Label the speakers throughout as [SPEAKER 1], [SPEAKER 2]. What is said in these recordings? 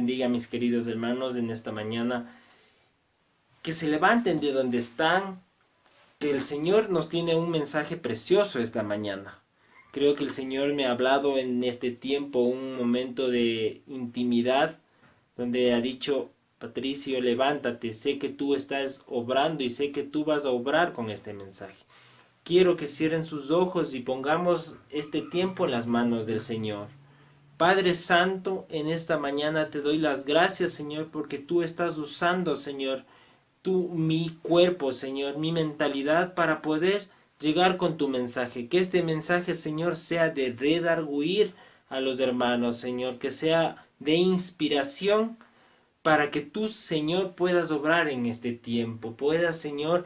[SPEAKER 1] bendiga, mis queridos hermanos, en esta mañana. Que se levanten de donde están, que el Señor nos tiene un mensaje precioso esta mañana. Creo que el Señor me ha hablado en este tiempo, un momento de intimidad, donde ha dicho: Patricio, levántate, sé que tú estás obrando y sé que tú vas a obrar con este mensaje. Quiero que cierren sus ojos y pongamos este tiempo en las manos del Señor. Padre Santo, en esta mañana te doy las gracias, Señor, porque tú estás usando, Señor, mi cuerpo, Señor, mi mentalidad para poder llegar con tu mensaje. Que este mensaje, Señor, sea de redarguir a los hermanos, Señor, que sea de inspiración para que tú, Señor, puedas obrar en este tiempo, puedas, Señor,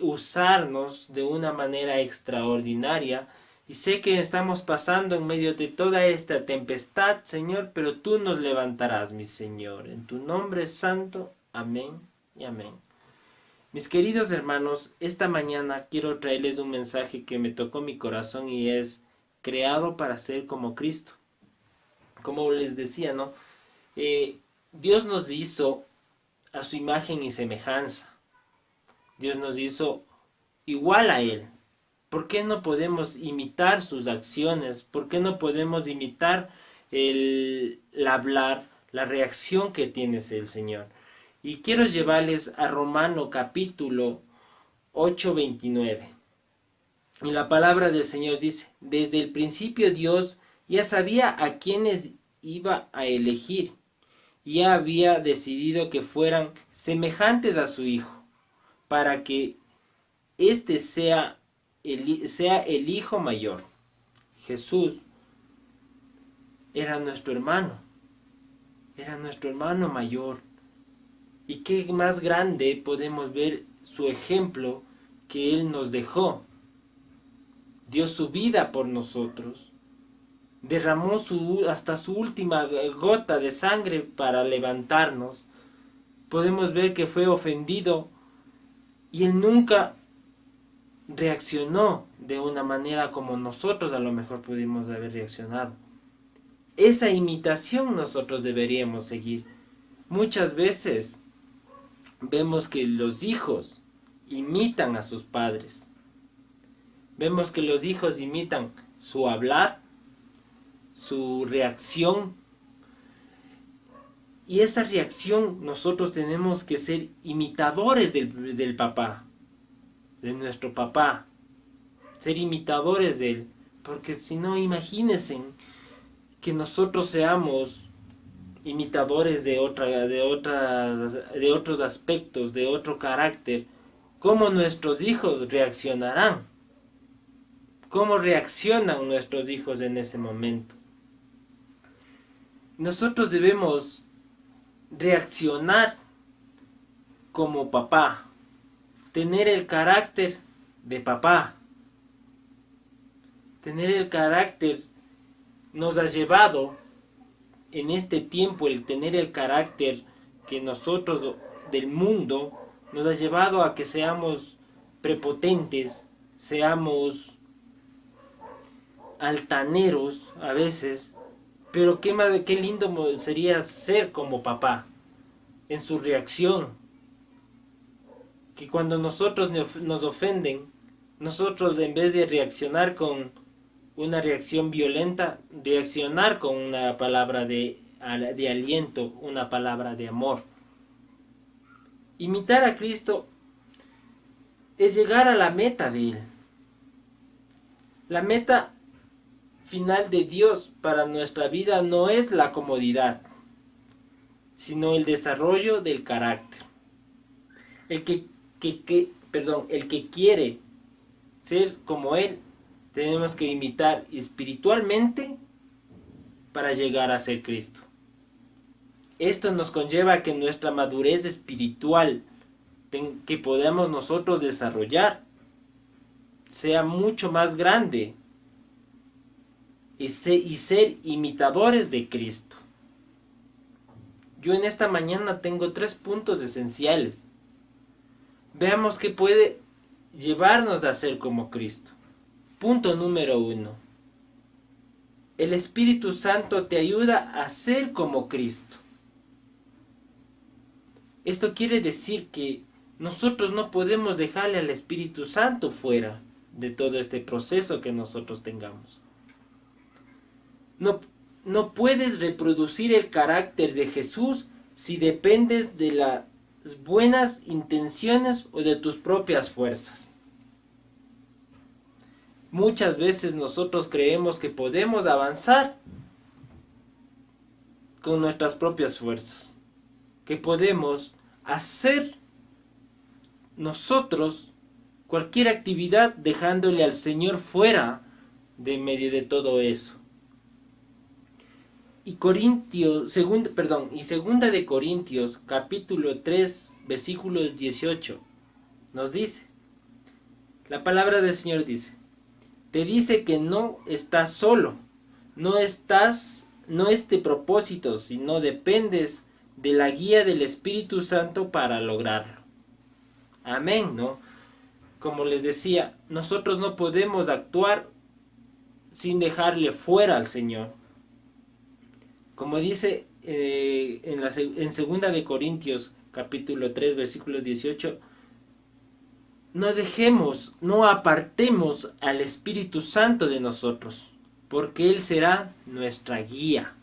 [SPEAKER 1] usarnos de una manera extraordinaria. Y sé que estamos pasando en medio de toda esta tempestad, Señor, pero tú nos levantarás, mi Señor. En tu nombre santo, amén y amén. Mis queridos hermanos, esta mañana quiero traerles un mensaje que me tocó mi corazón y es: creado para ser como Cristo. Como les decía, ¿no? Dios nos hizo a su imagen y semejanza. Dios nos hizo igual a Él. ¿Por qué no podemos imitar sus acciones? ¿Por qué no podemos imitar el hablar, la reacción que tiene el Señor? Y quiero llevarles a Romano capítulo 8:29. Y la palabra del Señor dice: desde el principio Dios ya sabía a quienes iba a elegir, y ya había decidido que fueran semejantes a su Hijo, para que éste sea el Hijo mayor. Jesús era nuestro hermano mayor. Y qué más grande podemos ver su ejemplo que Él nos dejó. Dio su vida por nosotros. Derramó hasta su última gota de sangre para levantarnos. Podemos ver que fue ofendido y Él nunca reaccionó de una manera como nosotros a lo mejor pudimos haber reaccionado. Esa imitación nosotros deberíamos seguir. Muchas veces vemos que los hijos imitan a sus padres. Vemos que los hijos imitan su hablar, su reacción. Y esa reacción nosotros tenemos que ser imitadores del papá, de nuestro papá. Ser imitadores de él. Porque si no, imagínense que nosotros seamos imitadores de otros aspectos, de otro carácter. ¿Cómo nuestros hijos reaccionarán? ¿Cómo reaccionan nuestros hijos en ese momento? Nosotros debemos reaccionar como papá, tener el carácter de papá. Tener el carácter nos ha llevado en este tiempo, el tener el carácter que nosotros del mundo nos ha llevado a que seamos prepotentes, seamos altaneros a veces, pero qué lindo sería ser como papá en su reacción, que cuando nosotros nos ofenden, nosotros en vez de reaccionar con una reacción violenta, reaccionar con una palabra de aliento, una palabra de amor. Imitar a Cristo es llegar a la meta de Él. La meta final de Dios para nuestra vida no es la comodidad, sino el desarrollo del carácter. El que quiere ser como Él, tenemos que imitar espiritualmente para llegar a ser Cristo. Esto nos conlleva a que nuestra madurez espiritual que podamos nosotros desarrollar sea mucho más grande y ser imitadores de Cristo. Yo en esta mañana tengo 3 puntos esenciales. Veamos qué puede llevarnos a ser como Cristo. Punto número 1. El Espíritu Santo te ayuda a ser como Cristo. Esto quiere decir que nosotros no podemos dejarle al Espíritu Santo fuera de todo este proceso que nosotros tengamos. No, no puedes reproducir el carácter de Jesús si dependes de las buenas intenciones o de tus propias fuerzas. Muchas veces nosotros creemos que podemos avanzar con nuestras propias fuerzas, que podemos hacer nosotros cualquier actividad dejándole al Señor fuera de medio de todo eso. Y segunda de Corintios, capítulo 3, versículos 18, nos dice, la palabra del Señor dice, te dice que no estás solo, no es de propósito, sino dependes de la guía del Espíritu Santo para lograrlo. Amén, ¿no? Como les decía, nosotros no podemos actuar sin dejarle fuera al Señor. Como dice en segunda de Corintios, capítulo 3, versículo 18, no apartemos al Espíritu Santo de nosotros, porque Él será nuestra guía.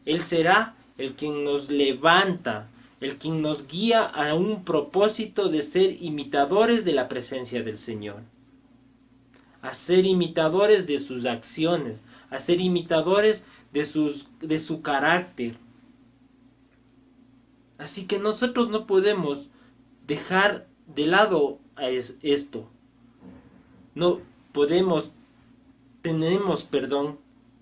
[SPEAKER 1] Él será el quien nos levanta, el quien nos guía a un propósito de ser imitadores de la presencia del Señor, a ser imitadores de sus acciones, a ser imitadores de su carácter. Así que nosotros no podemos dejar de lado a esto. Tenemos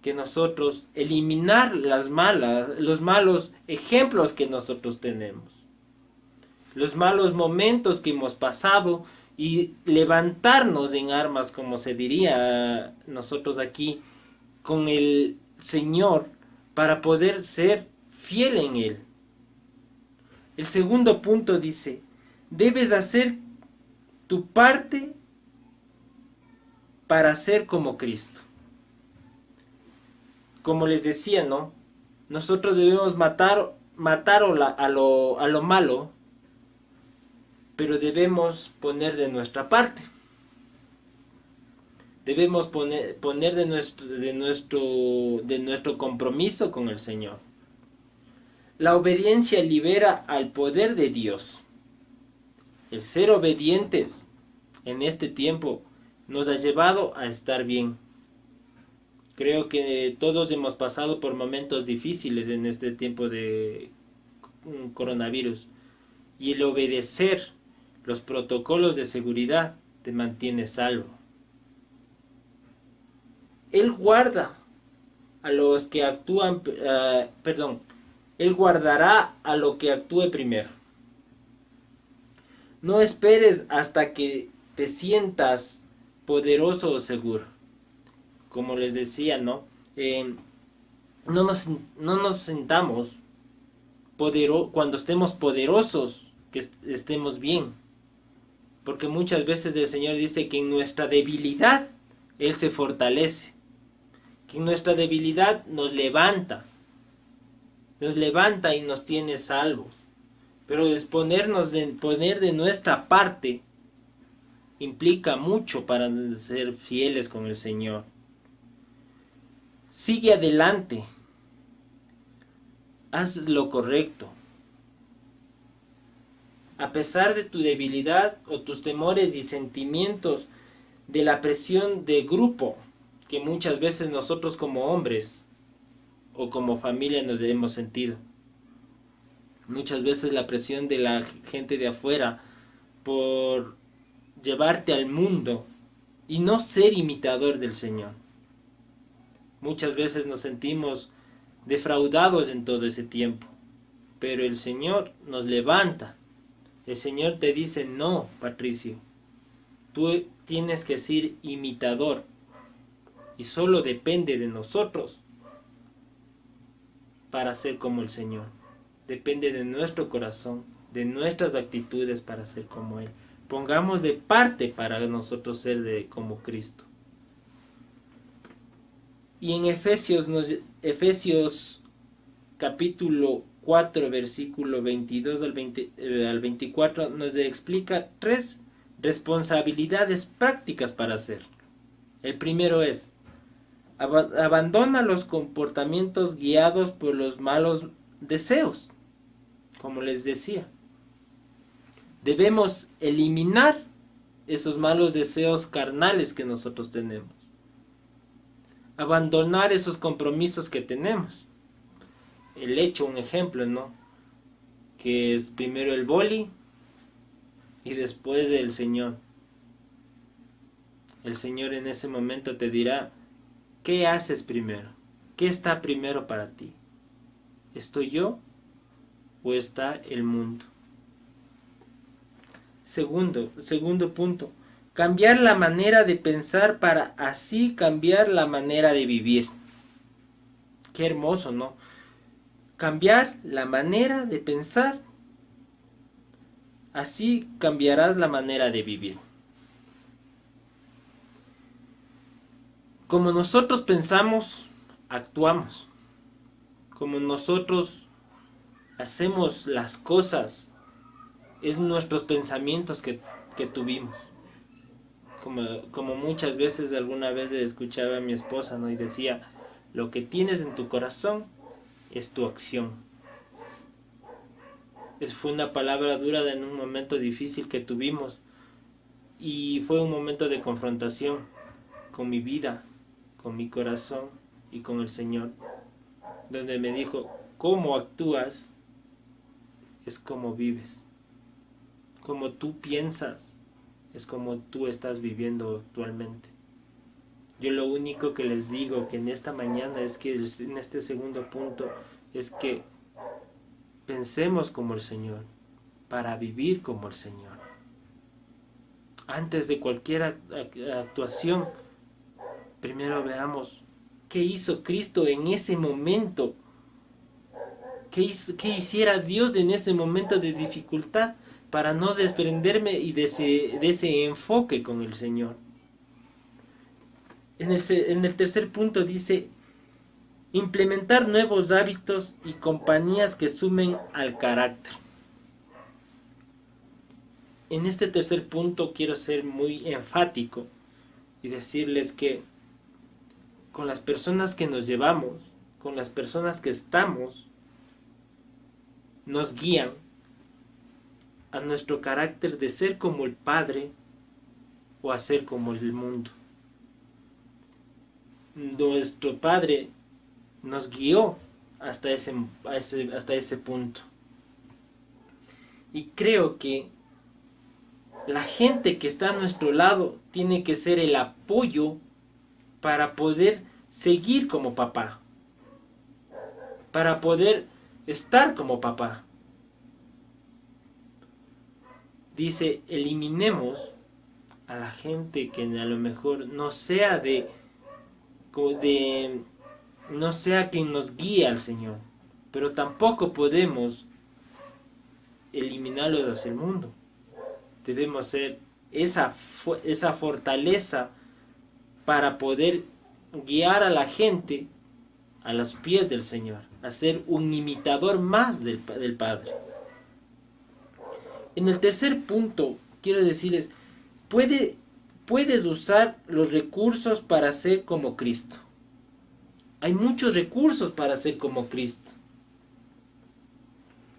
[SPEAKER 1] que nosotros eliminar los malos ejemplos que nosotros tenemos, los malos momentos que hemos pasado, y levantarnos en armas, como se diría nosotros aquí, con el Señor, para poder ser fiel en Él. El segundo punto dice, debes hacer tu parte para ser como Cristo. Como les decía, ¿no? Nosotros debemos matar a lo malo, pero debemos poner de nuestra parte. Debemos poner de nuestro compromiso con el Señor. La obediencia libera al poder de Dios. El ser obedientes en este tiempo nos ha llevado a estar bien. Creo que todos hemos pasado por momentos difíciles en este tiempo de coronavirus. Y el obedecer los protocolos de seguridad te mantiene salvo. Él guarda a los que actúan, Él guardará a lo que actúe primero. No esperes hasta que te sientas poderoso o seguro. Como les decía, ¿no? No nos sentamos cuando estemos poderosos, que estemos bien. Porque muchas veces el Señor dice que en nuestra debilidad Él se fortalece. Que en nuestra debilidad nos levanta y nos tiene salvos. Pero poner de nuestra parte implica mucho para ser fieles con el Señor. Sigue adelante. Haz lo correcto. A pesar de tu debilidad o tus temores y sentimientos de la presión de grupo que muchas veces nosotros como hombres o como familia nos hemos sentido. Muchas veces la presión de la gente de afuera por llevarte al mundo y no ser imitador del Señor. Muchas veces nos sentimos defraudados en todo ese tiempo, pero el Señor nos levanta. El Señor te dice, no, Patricio, tú tienes que ser imitador y solo depende de nosotros para ser como el Señor. Depende de nuestro corazón, de nuestras actitudes para ser como Él. Pongamos de parte para nosotros ser como Cristo. Y en Efesios capítulo 4, versículo 22 al 24, nos explica 3 responsabilidades prácticas para hacer. El primero es: abandona los comportamientos guiados por los malos deseos. Como les decía, debemos eliminar esos malos deseos carnales que nosotros tenemos. Abandonar esos compromisos que tenemos. El hecho, un ejemplo, ¿no? Que es primero el boli y después el Señor. El Señor en ese momento te dirá: ¿qué haces primero? ¿Qué está primero para ti? ¿Estoy yo o está el mundo? Segundo punto: cambiar la manera de pensar para así cambiar la manera de vivir. Qué hermoso, ¿no? Cambiar la manera de pensar, así cambiarás la manera de vivir. Como nosotros pensamos, actuamos. Como nosotros hacemos las cosas, es nuestros pensamientos que tuvimos. Como muchas veces, alguna vez escuchaba a mi esposa, ¿no? Y decía: lo que tienes en tu corazón es tu acción. Fue una palabra dura en un momento difícil que tuvimos, y fue un momento de confrontación con mi vida, con mi corazón y con el Señor, donde me dijo: cómo actúas es como vives, como tú piensas es como tú estás viviendo actualmente. Yo lo único que les digo que en esta mañana es que en este segundo punto es que pensemos como el Señor, para vivir como el Señor. Antes de cualquier actuación, primero veamos qué hizo Cristo en ese momento. ¿Qué hiciera Dios en ese momento de dificultad para no desprenderme y de ese enfoque con el Señor? En el tercer punto dice: implementar nuevos hábitos y compañías que sumen al carácter. En este tercer punto quiero ser muy enfático y decirles que con las personas que nos llevamos, con las personas que estamos, nos guían a nuestro carácter de ser como el Padre o a ser como el mundo. Nuestro Padre nos guió hasta ese punto. Y creo que la gente que está a nuestro lado tiene que ser el apoyo para poder seguir como papá, para poder estar como papá. Dice: eliminemos a la gente que a lo mejor no sea no sea quien nos guíe al Señor, pero tampoco podemos eliminarlos hacia el mundo. Debemos ser esa fortaleza para poder guiar a la gente a los pies del Señor, a ser un imitador más del Padre. En el tercer punto, quiero decirles: puedes usar los recursos para ser como Cristo. Hay muchos recursos para ser como Cristo.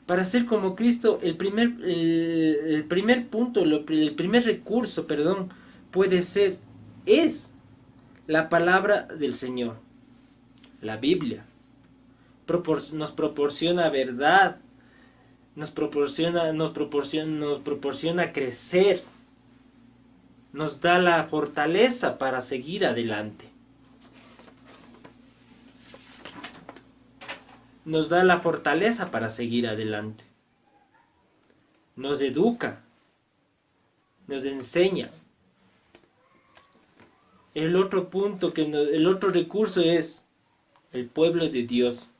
[SPEAKER 1] Para ser como Cristo, el primer recurso, es la palabra del Señor, la Biblia. Nos proporciona verdad, nos proporciona crecer, nos da la fortaleza para seguir adelante. Nos da la fortaleza para seguir adelante. Nos educa, nos enseña. El otro recurso es el pueblo de Dios.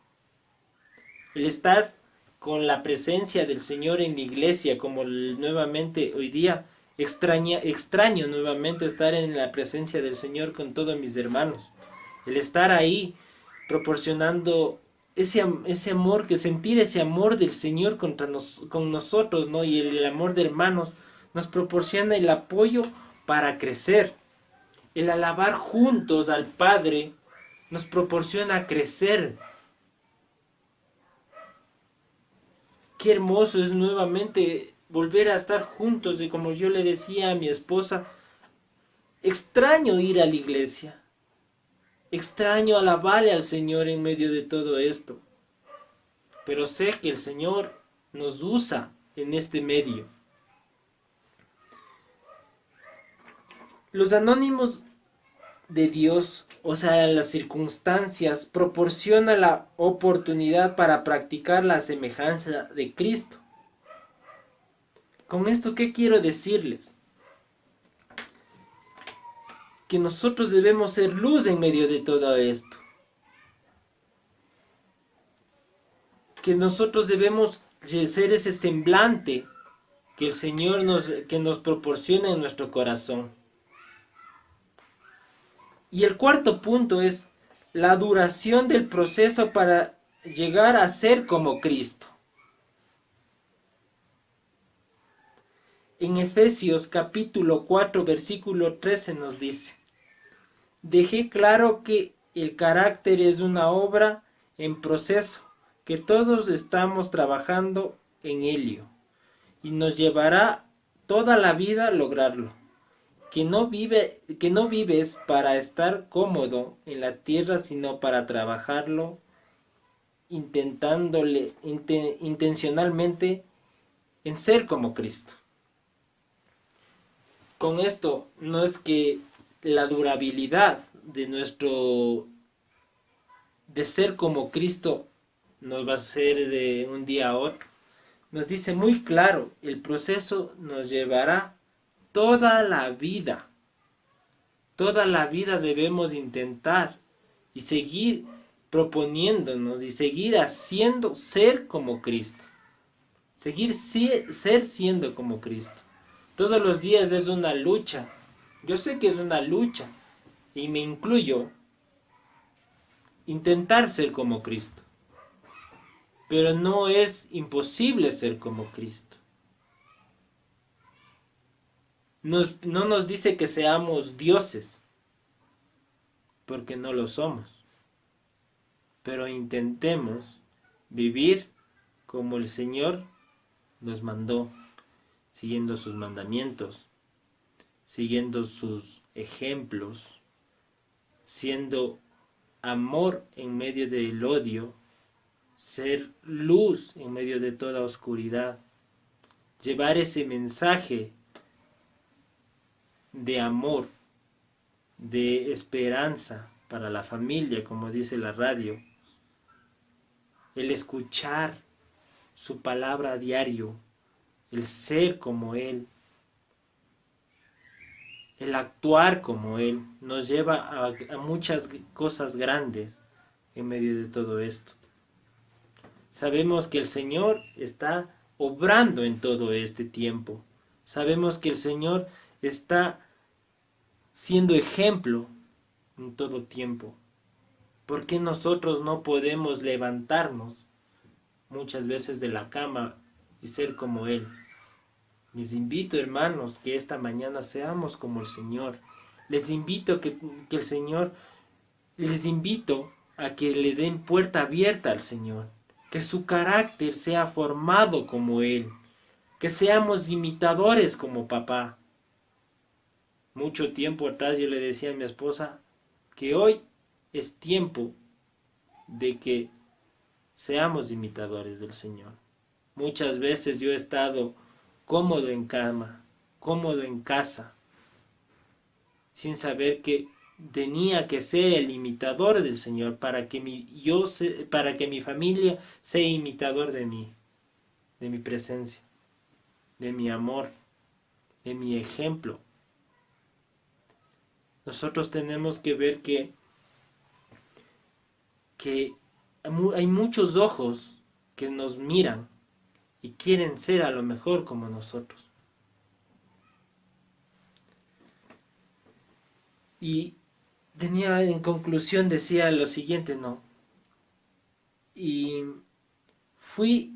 [SPEAKER 1] El estar con la presencia del Señor en la iglesia, como nuevamente hoy día extraño nuevamente estar en la presencia del Señor con todos mis hermanos. El estar ahí proporcionando ese amor, que sentir ese amor del Señor con nosotros, ¿no? Y el amor de hermanos nos proporciona el apoyo para crecer. El alabar juntos al Padre nos proporciona crecer. Qué hermoso es nuevamente volver a estar juntos, y como yo le decía a mi esposa, extraño ir a la iglesia, extraño alabarle al Señor en medio de todo esto, pero sé que el Señor nos usa en este medio. Los anónimos de Dios, o sea, las circunstancias, proporcionan la oportunidad para practicar la semejanza de Cristo. Con esto, ¿qué quiero decirles? Que nosotros debemos ser luz en medio de todo esto. Que nosotros debemos ser ese semblante que el Señor nos proporciona en nuestro corazón. Y el cuarto punto es la duración del proceso para llegar a ser como Cristo. En Efesios capítulo 4 versículo 13 nos dice: dejé claro que el carácter es una obra en proceso, que todos estamos trabajando en ello, y nos llevará toda la vida lograrlo. Que no vives para estar cómodo en la tierra, sino para trabajarlo intencionalmente en ser como Cristo. Con esto no es que la durabilidad de ser como Cristo nos va a ser de un día a otro. Nos dice muy claro, el proceso nos llevará toda la vida. Toda la vida debemos intentar y seguir proponiéndonos y seguir haciendo ser como Cristo. Seguir ser siendo como Cristo. Todos los días es una lucha. Yo sé que es una lucha y me incluyo intentar ser como Cristo. Pero no es imposible ser como Cristo. No nos dice que seamos dioses, porque no lo somos. Pero intentemos vivir como el Señor nos mandó, siguiendo sus mandamientos, siguiendo sus ejemplos, siendo amor en medio del odio, ser luz en medio de toda oscuridad, llevar ese mensaje de amor, de esperanza para la familia, como dice la radio, el escuchar su palabra a diario, el ser como Él, el actuar como Él, nos lleva a muchas cosas grandes en medio de todo esto. Sabemos que el Señor está obrando en todo este tiempo. Sabemos que el Señor está siendo ejemplo en todo tiempo. ¿Por qué nosotros no podemos levantarnos muchas veces de la cama y ser como Él? Les invito, hermanos, que esta mañana seamos como el Señor. Les invito que el Señor, les invito a que le den puerta abierta al Señor. Que su carácter sea formado como Él. Que seamos imitadores como papá. Mucho tiempo atrás yo le decía a mi esposa que hoy es tiempo de que seamos imitadores del Señor. Muchas veces yo he estado cómodo en cama, cómodo en casa, sin saber que tenía que ser el imitador del Señor para que para que mi familia sea imitador de mí, de mi presencia, de mi amor, de mi ejemplo. Nosotros tenemos que ver que hay muchos ojos que nos miran y quieren ser a lo mejor como nosotros. Y en conclusión decía lo siguiente, ¿no? y fui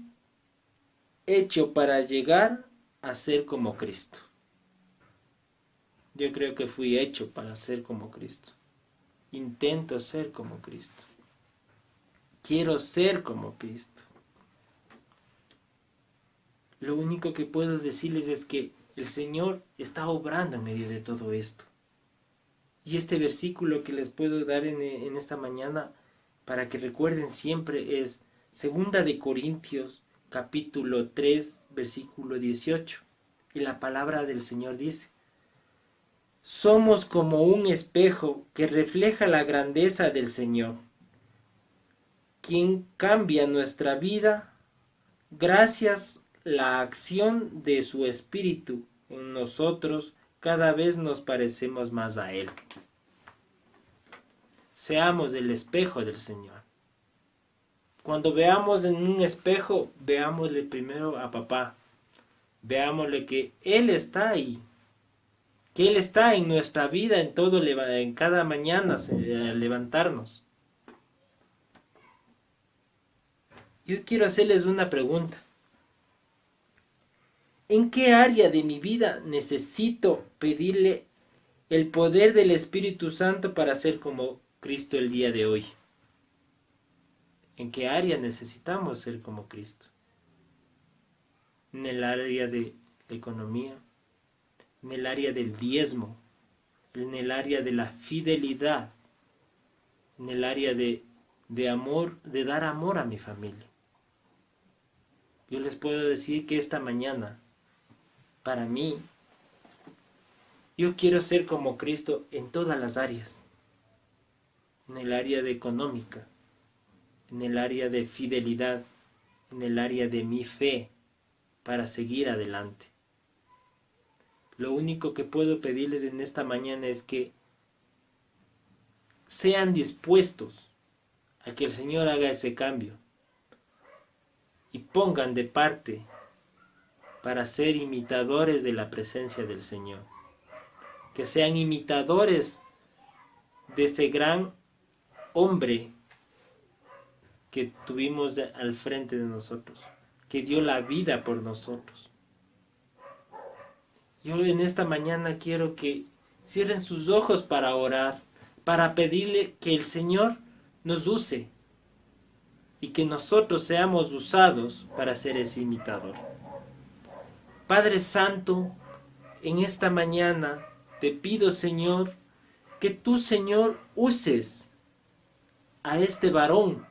[SPEAKER 1] hecho para llegar a ser como Cristo. Yo creo que fui hecho para ser como Cristo. Intento ser como Cristo. Quiero ser como Cristo. Lo único que puedo decirles es que el Señor está obrando en medio de todo esto. Y este versículo que les puedo dar en esta mañana para que recuerden siempre es 2 de Corintios capítulo 3 versículo 18. Y la palabra del Señor dice: somos como un espejo que refleja la grandeza del Señor, quien cambia nuestra vida gracias a la acción de su Espíritu en nosotros. Cada vez nos parecemos más a Él. Seamos el espejo del Señor. Cuando veamos en un espejo, veámosle primero a papá. Veámosle que Él está ahí. Que Él está en nuestra vida, en cada mañana al levantarnos. Yo quiero hacerles una pregunta. ¿En qué área de mi vida necesito pedirle el poder del Espíritu Santo para ser como Cristo el día de hoy? ¿En qué área necesitamos ser como Cristo? En el área de la economía, en el área del diezmo, en el área de la fidelidad, en el área de amor, de dar amor a mi familia. Yo les puedo decir que esta mañana, para mí, yo quiero ser como Cristo en todas las áreas. En el área de económica, en el área de fidelidad, en el área de mi fe, para seguir adelante. Lo único que puedo pedirles en esta mañana es que sean dispuestos a que el Señor haga ese cambio y pongan de parte para ser imitadores de la presencia del Señor. Que sean imitadores de este gran hombre que tuvimos al frente de nosotros, que dio la vida por nosotros. Yo en esta mañana quiero que cierren sus ojos para orar, para pedirle que el Señor nos use y que nosotros seamos usados para ser ese imitador. Padre Santo, en esta mañana te pido, Señor, que tú, Señor, uses a este varón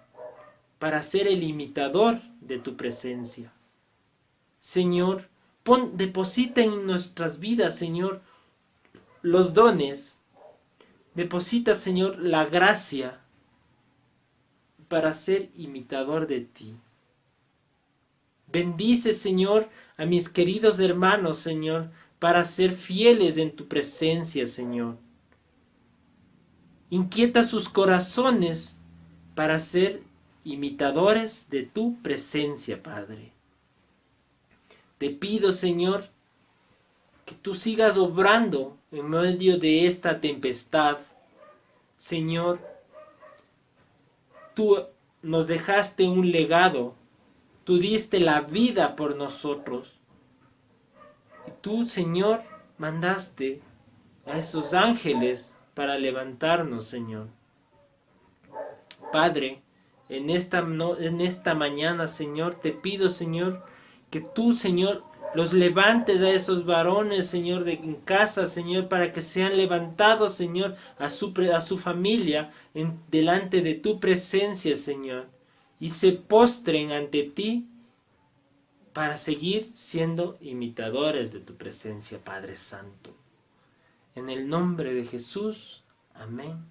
[SPEAKER 1] para ser el imitador de tu presencia. Señor, deposita en nuestras vidas, Señor, los dones. Deposita, Señor, la gracia para ser imitador de ti. Bendice, Señor, a mis queridos hermanos, Señor, para ser fieles en tu presencia, Señor. Inquieta sus corazones para ser imitadores de tu presencia, Padre. Te pido, Señor, que tú sigas obrando en medio de esta tempestad. Señor, tú nos dejaste un legado. Tú diste la vida por nosotros. Y tú, Señor, mandaste a esos ángeles para levantarnos, Señor. Padre, en esta mañana, Señor, te pido, Señor, que tú, Señor, los levantes a esos varones, Señor, en casa, Señor, para que sean levantados, Señor, a su familia delante de tu presencia, Señor, y se postren ante ti para seguir siendo imitadores de tu presencia, Padre Santo. En el nombre de Jesús, amén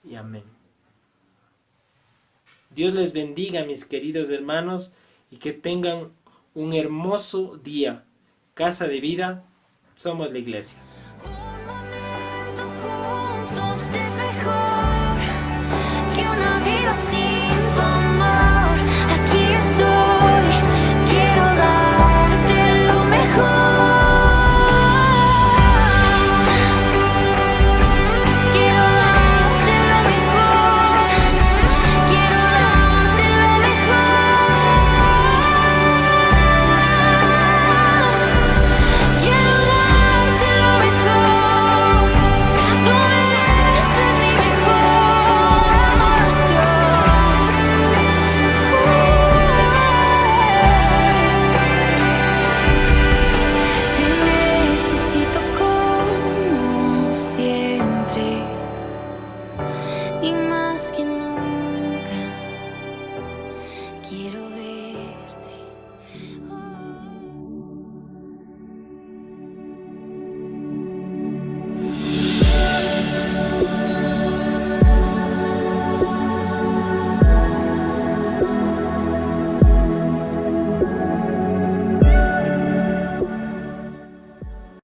[SPEAKER 1] y amén. Dios les bendiga, mis queridos hermanos, y que tengan un hermoso día. Casa de Vida, somos la iglesia.